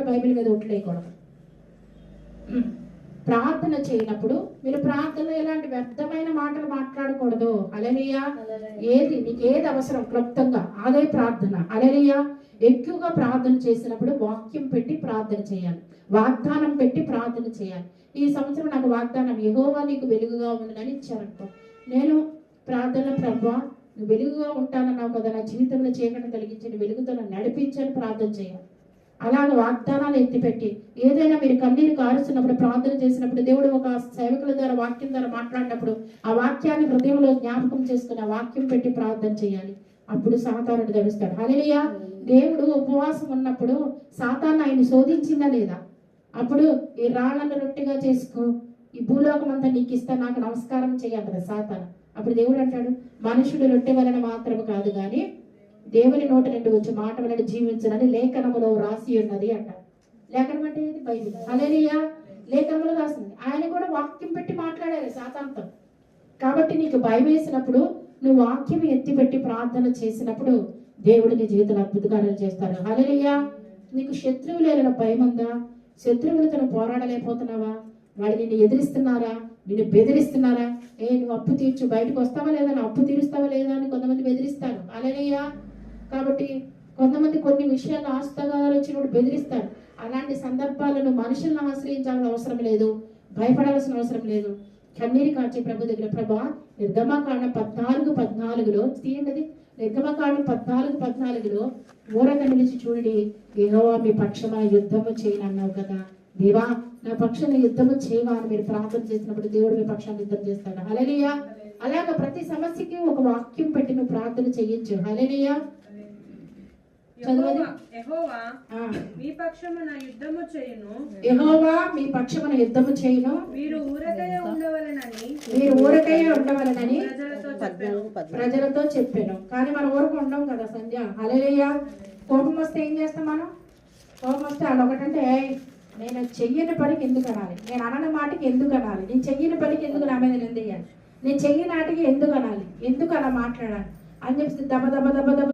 కూడా బైబిల్ మీద ఒట్లేయకూడదు. ప్రార్థన చేయనప్పుడు మీరు ప్రార్థనలో ఎలాంటి వ్యర్థమైన మాటలు మాట్లాడకూడదు. హల్లెలూయా. నీకు ఏది అవసరం క్లుప్తంగా అదే ప్రార్థన. హల్లెలూయా. ఎక్కువగా ప్రార్థన చేసినప్పుడు వాక్యం పెట్టి ప్రార్థన చేయాలి, వాగ్దానం పెట్టి ప్రార్థన చేయాలి. ఈ సంవత్సరం నాకు వాగ్దానం, యెహోవా నీకు వెలుగుగా ఉందని ఇచ్చారనుకో, నేను ప్రార్థన, ప్రభువా నువ్వు వెలుగుగా ఉంటానన్నావు కదా, నా జీవితంలో చీకటి కలిగించండి, వెలుగుతో నడిపించని ప్రార్థన చేయాలి. అలాగ వాగ్దానాలు ఎత్తిపెట్టి ఏదైనా మీరు కన్నీరు కారుస్తున్నప్పుడు ప్రార్థన చేసినప్పుడు దేవుడు ఒక సేవకుల ద్వారా వాక్యం ద్వారా మాట్లాడినప్పుడు ఆ వాక్యాన్ని హృదయంలో జ్ఞాపకం చేసుకుని ఆ వాక్యం పెట్టి ప్రార్థన చేయాలి. అప్పుడు సాతానుడు గడుస్తాడు. హల్లెలూయా. దేవుడు ఉపవాసం ఉన్నప్పుడు సాతాను ఆయన్ని శోధించిందా లేదా? అప్పుడు ఈ రాళ్లను రొట్టెగా చేసుకో, ఈ భూలోకం అంతా నీకు ఇస్తా, నాకు నమస్కారం చేయాలి కదా సాతాను. అప్పుడు దేవుడు అంటాడు, మనుషుడు రొట్టె వలన మాత్రమే కాదు కానీ దేవుని నోటి నుండి వచ్చే మాట వలన జీవించనని లేఖనములో రాసి ఉన్నది అంటారు. లేఖనం అంటే ఏది? బైబిల్. హల్లెలూయా. లేఖనంలో రాసింది. ఆయన కూడా వాక్యం పెట్టి మాట్లాడాలి సాతానుతో. కాబట్టి నీకు భయం వేసినప్పుడు నువ్వు వాక్యం ఎత్తిపెట్టి ప్రార్థన చేసినప్పుడు దేవుడు నీ జీవితంలో అద్భుత కార్యాలు చేస్తారు. హల్లెలూయా. నీకు శత్రువులు లేని భయం ఉందా? శత్రువులతో పోరాడలేకపోతున్నావా? వాళ్ళు నిన్ను ఎదిరిస్తున్నారా, నిన్ను బెదిరిస్తున్నారా? నువ్వు అప్పు తీర్చు, బయటకు వస్తావా లేదా, నువ్వు అప్పు తీరుస్తావా లేదా అని కొంతమంది బెదిరిస్తారు. హల్లెలూయా. కాబట్టి కొంతమంది కొన్ని విషయాలు ఆస్తగాలు వచ్చినప్పుడు బెదిరిస్తారు. అలాంటి సందర్భాలను మనుషులను ఆశ్రయించాల్సిన అవసరం లేదు, భయపడాల్సిన అవసరం లేదు. కన్నీరు కాచే ప్రభు దగ్గర, ప్రభువా నిర్గమకాండం 14:14 తీయండి. నిర్గమకాండం 14:14 ఊరక నిలిచి చూడండి, యెహోవా మీ పక్షమా యుద్ధము చేయనన్నావు కదా, దేవా నా పక్షాన్ని యుద్ధము చేయవా అని మీరు ప్రార్థన చేసినప్పుడు దేవుడు మీ పక్షాన్ని యుద్ధం చేస్తాడు. హల్లెలూయా. అలాగ ప్రతి సమస్యకి ఒక వాక్యం పెట్టి నువ్వు ప్రార్థన చేయొచ్చు. హల్లెలూయా. యెహోవా మీ పక్షమున యుద్ధము చేయును, యెహోవా మీ పక్షమున యుద్ధము చేయును, మీరు ఊరకయే ఉండవలెనని ప్రజలతో చెప్పాను. కానీ మనం ఊరకు ఉండం కదా సంధ్య. హల్లెలూయా. కోపం వస్తే ఏం చేస్తాం మనం? కోపం వస్తే వాళ్ళు ఒకటంటే, నేను చెయ్యని పనికి ఎందుకు అనాలి, నేను అనని మాటకి ఎందుకు అనాలి, నేను చెయ్యని పనికి ఎందుకు నా మీద నిందేయాలి, నేను చెయ్యని నాటికి ఎందుకు అనాలి, ఎందుకు అలా మాట్లాడాలి అని చెప్పి దెబ్బ దెబ్బ దెబ్బ దెబ్బ